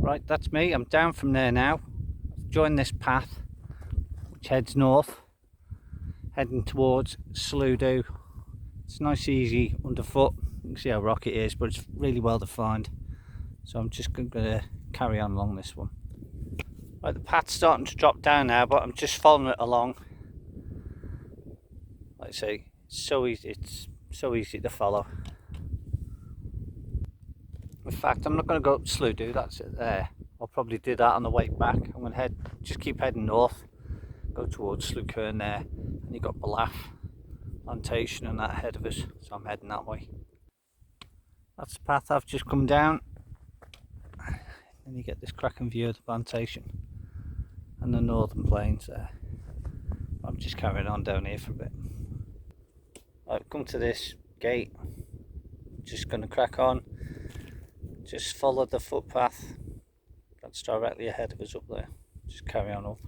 Right, that's me. I'm down from there now. I've joined this path which heads north, heading towards Slieau Dhoo. It's nice, easy underfoot. You can see how rocky it is, but it's really well defined. So I'm just going to carry on along this one. Right, the path's starting to drop down now, but I'm just following it along. Like I say, it's so easy to follow. In fact, I'm not going to go up Slieau Dhoo, that's it there. I'll probably do that on the way back. I'm going to just keep heading north, go towards Slieau Freoghane there, and you've got Ballaugh plantation and that ahead of us, so I'm heading that way. That's the path I've just come down, and you get this cracking view of the plantation and the northern plains there. I'm just carrying on down here for a bit. I've come to this gate, just going to crack on, just follow the footpath that's directly ahead of us up there, just carry on up.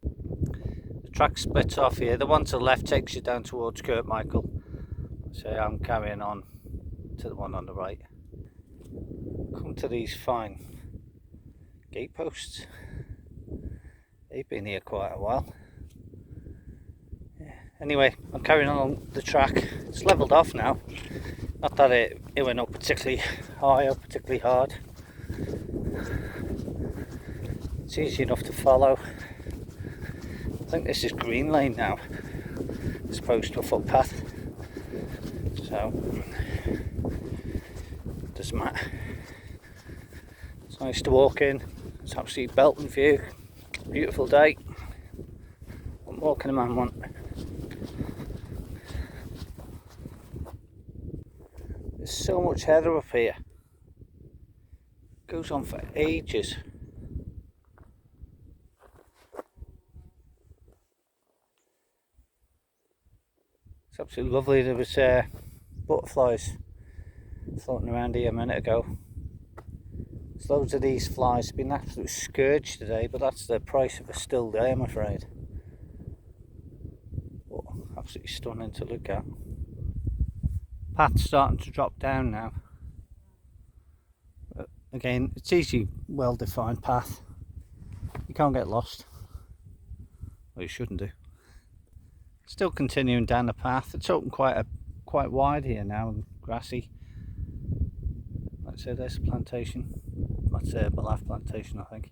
The track splits off here, the one to the left takes you down towards Michael, so I'm carrying on to the one on the right. Come to these fine gate posts, they've been here quite a while. Anyway, I'm carrying on along the track. It's levelled off now. Not that it went up particularly high or particularly hard. It's easy enough to follow. I think this is green lane now, as opposed to a footpath. So, doesn't matter. It's nice to walk in. It's absolutely belting view. Beautiful day. What more can a man want? There's so much heather up here. It goes on for ages. It's absolutely lovely. There was butterflies floating around here a minute ago. There's loads of these flies. It's been an absolute scourge today, but that's the price of a still day, I'm afraid. But absolutely stunning to look at. Path's starting to drop down now. But again, it's easy, well defined path. You can't get lost. Well, you shouldn't do. Still continuing down the path. It's open quite wide here now and grassy. Like I said, there's a plantation. That's a Ballaugh plantation, I think.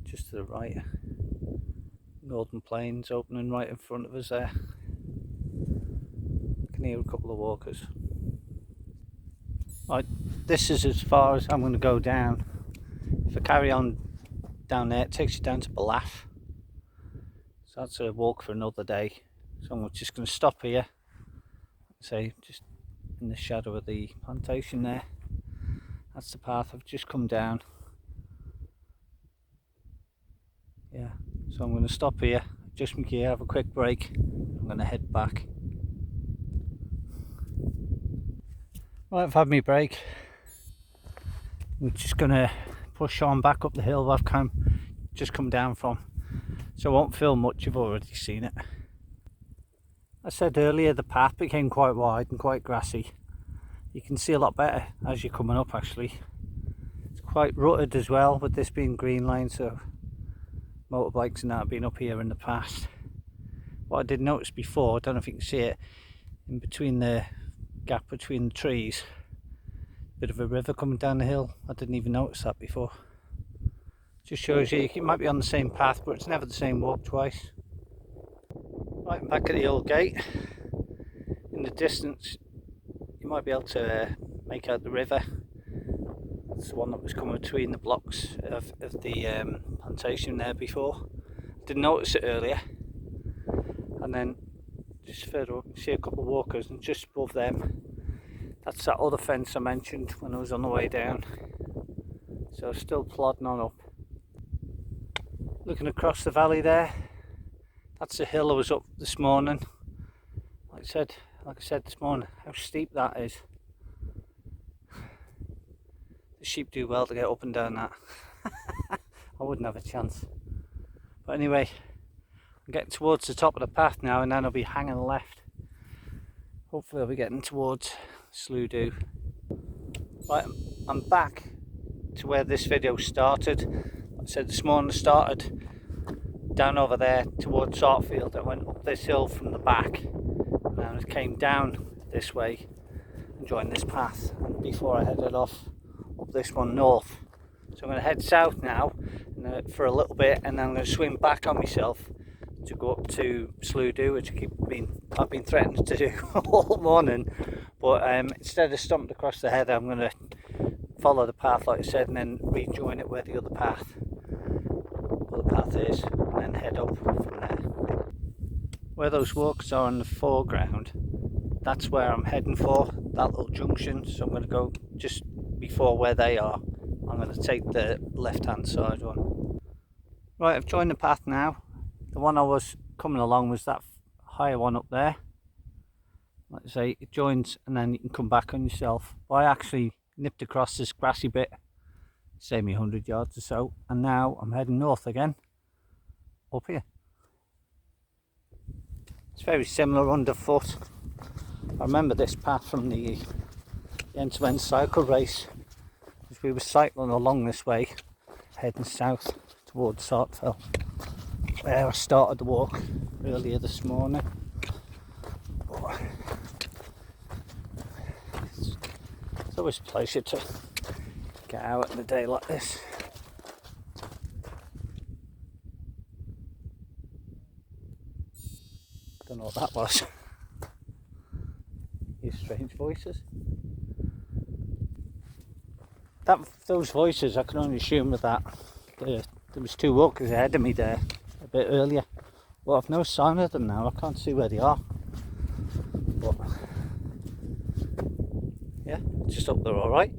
Just to the right. Northern plains opening right in front of us there. I can hear a couple of walkers. Right, this is as far as I'm going to go down. If I carry on down there, it takes you down to Ballaugh. So that's a walk for another day. So I'm just going to stop here. Say, just in the shadow of the plantation there. That's the path I've just come down. Yeah, so I'm going to stop here, adjust my gear, have a quick break. I'm going to head back. Right, I've had my break. We're just going to push on back up the hill I've just come down from. So I won't film much, you've already seen it. I said earlier the path became quite wide and quite grassy. You can see a lot better as you're coming up actually. It's quite rutted as well, with this being green lane, so motorbikes and that have been up here in the past. What I did notice before, I don't know if you can see it, in between the gap between the trees, bit of a river coming down the hill. I didn't even notice that before. Just shows you, it might be on the same path, but it's never the same walk twice. Right, I'm back at the old gate. In the distance, you might be able to make out the river. It's the one that was coming between the blocks of the plantation there before. Didn't notice it earlier. And then just further up, you see a couple of walkers, and just above them, that's that other fence I mentioned when I was on the way down. So still plodding on up. Looking across the valley there, that's the hill I was up this morning. Like I said this morning, how steep that is. The sheep do well to get up and down that. I wouldn't have a chance. But anyway, I'm getting towards the top of the path now, and then I'll be hanging left. Hopefully I'll be getting towards Slieau Dhoo. Right, I'm back to where this video started. Like I said this morning, I started down over there towards Sartfield. I went up this hill from the back and I came down this way and joined this path, and before I headed off up this one north. So I'm going to head south now for a little bit, and then I'm going to swing back on myself to go up to Slieau Dhoo, which I've been threatening to do all morning, but instead of stomping across the heather, I'm going to follow the path like I said and then rejoin it where the other path is, and then head up from there. Where those walks are in the foreground, that's where I'm heading for, that little junction. So I'm going to go just before where they are. I'm going to take the left hand side one. Right, I've joined the path now. The one I was coming along was that higher one up there. Like I say, it joins and then you can come back on yourself. But I actually nipped across this grassy bit, saved me 100 yards or so, and now I'm heading north again, up here. It's very similar underfoot. I remember this path from the end-to-end cycle race, as we were cycling along this way, heading south towards Sartfield, where I started the walk earlier this morning. But it's always a pleasure to get out in a day like this. Don't know what that was. These strange voices. Those voices, I can only assume with that. There was two walkers ahead of me there a bit earlier. Well, I've no sign of them now. I can't see where they are. But yeah, just up there all right.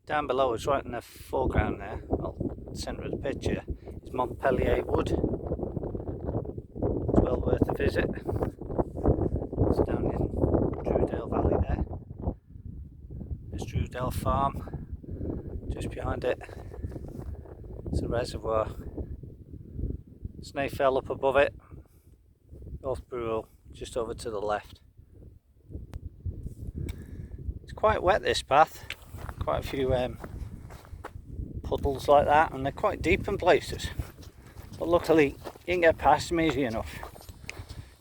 Down below us, right in the foreground there, well, centre of the picture, is Montpellier Wood. It's well worth a visit. It's down in Drewdale Valley there. There's Drewdale Farm. Just behind it, it's a reservoir. Snaefell up above it. North Brule just over to the left. It's quite wet, this path. Quite a few puddles like that, and they're quite deep in places. But luckily, you can get past them easy enough.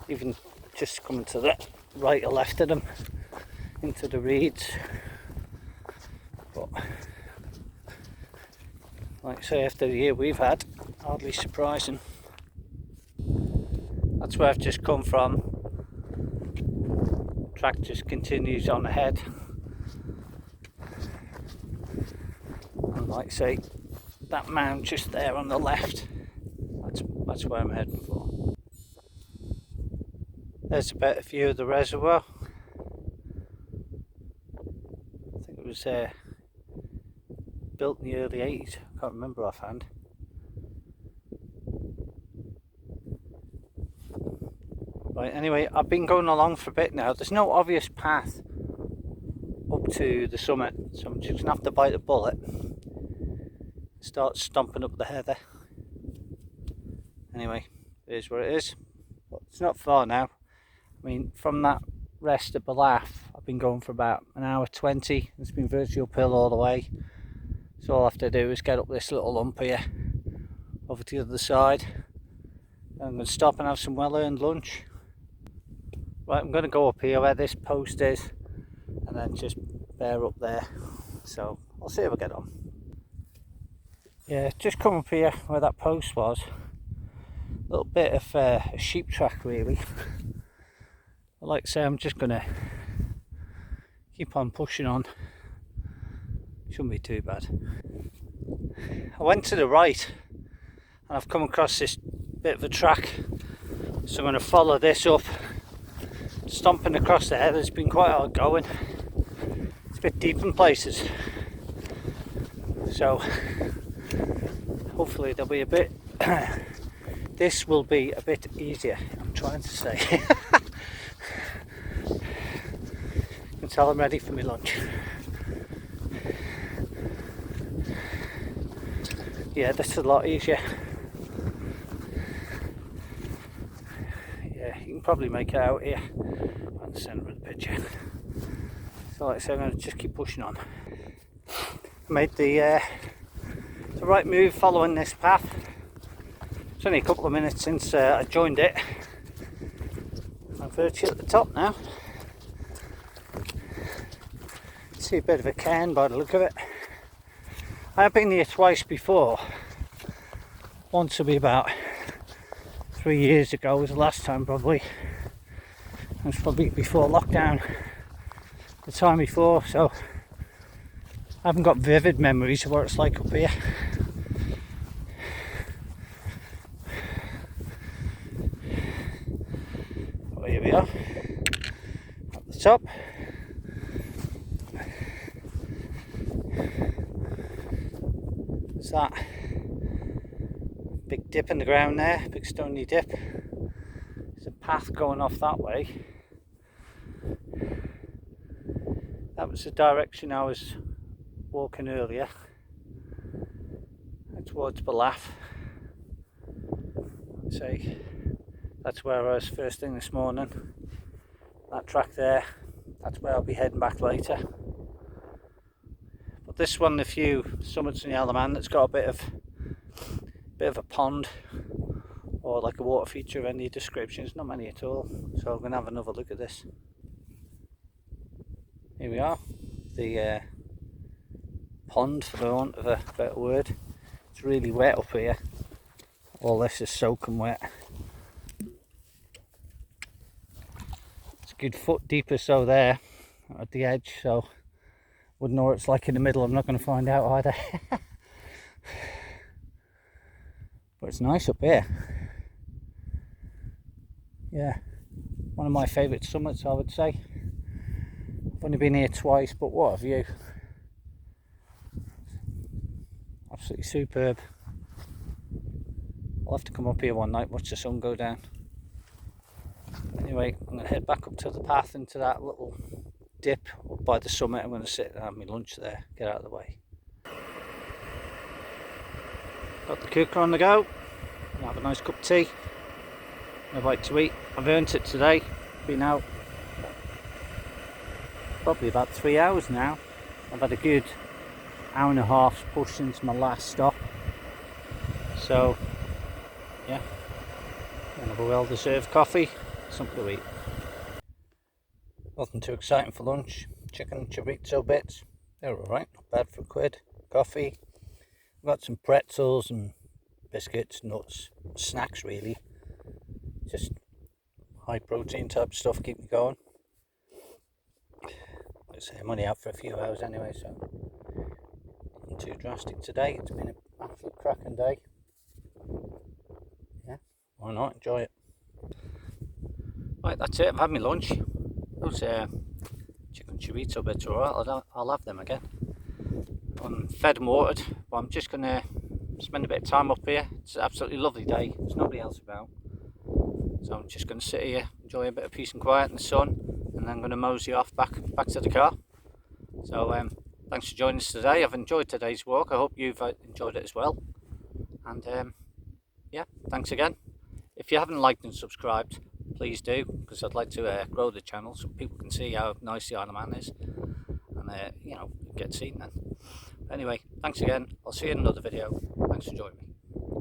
Even just coming to the right or left of them, into the reeds. But like I say, after the year we've had, hardly surprising. That's where I've just come from. Track just continues on ahead. And like I say, that mound just there on the left, that's where I'm heading for. There's a better view of the reservoir. I think it was built in the early 80s, I can't remember offhand. Right, anyway, I've been going along for a bit now. There's no obvious path up to the summit, so I'm just going to have to bite the bullet. Start stomping up the heather. Anyway, it is what it is. But it's not far now. I mean, from that rest at Ballaugh, I've been going for about an hour 20. It's been virtually uphill all the way. So all I have to do is get up this little lump here, over to the other side. I'm going to stop and have some well-earned lunch. Right, I'm going to go up here where this post is, and then just bear up there. So I'll see if I get on. Yeah, just come up here where that post was. A little bit of a sheep track really. Like I say, I'm just going to keep on pushing on. Shouldn't be too bad. I went to the right and I've come across this bit of a track, so I'm going to follow this up. Stomping across the heather has been quite hard going. It's a bit deep in places, so hopefully there'll be a bit this will be a bit easier, I'm trying to say. You can tell I'm ready for my lunch. Yeah, this is a lot easier. Yeah, you can probably make it out here on the centre of the picture. So like I said, I'm going to just keep pushing on. made the right move following this path. It's only a couple of minutes since I joined it. I'm virtually at the top now. See a bit of a cairn by the look of it. I've been here twice before. Once will be about 3 years ago was the last time probably. It was probably before lockdown, the time before, so I haven't got vivid memories of what it's like up here. Oh, here we are, at the top. There's that big dip in the ground there, big stony dip. There's a path going off that way. That was the direction I was walking earlier, towards Ballaugh. I'd say that's where I was first thing this morning. That track there, that's where I'll be heading back later. But this one, the few summits in the Isle of Man, that's got a bit of a pond or like a water feature of any description. There's not many at all, so I'm going to have another look at this. Here we are, the pond, for want of a better word. It's really wet up here. All this is soaking wet. It's a good foot deep or so there at the edge, so wouldn't know what it's like in the middle. I'm not going to find out either. But it's nice up here. Yeah, one of my favourite summits, I would say. I've only been here twice, but what a view. Absolutely superb. I'll have to come up here one night, watch the sun go down. Anyway, I'm going to head back up to the path into that little dip up by the summit. I'm going to sit and have my lunch there, get out of the way. Got the cooker on the go. I'll have a nice cup of tea. A bite to eat. I've earned it today. Been out probably about 3 hours now. I've had a good hour and a half push since my last stop. So yeah, and have a well deserved coffee, something to eat. Nothing too exciting for lunch. Chicken chorizo bits, they're alright, not bad for £1. Coffee, I've got some pretzels and biscuits, nuts, snacks really. Just high protein type stuff, keep me going. Like I say, I'm only out for a few hours anyway, so nothing too drastic today. It's been an absolute cracking day. Yeah, why not? Enjoy it. Right, that's it. I've had my lunch. Those chicken chorizo bits are alright. I'll have them again. I'm fed and watered, but I'm just going to spend a bit of time up here. It's an absolutely lovely day. There's nobody else about. So I'm just going to sit here, enjoy a bit of peace and quiet in the sun, and then I'm going to mosey off back to the car. So thanks for joining us today. I've enjoyed today's walk. I hope you've enjoyed it as well. And yeah, thanks again. If you haven't liked and subscribed, please do, because I'd like to grow the channel so people can see how nice the Isle of Man is, and you know, get seen then. Anyway, thanks again. I'll see you in another video. Thanks for joining me.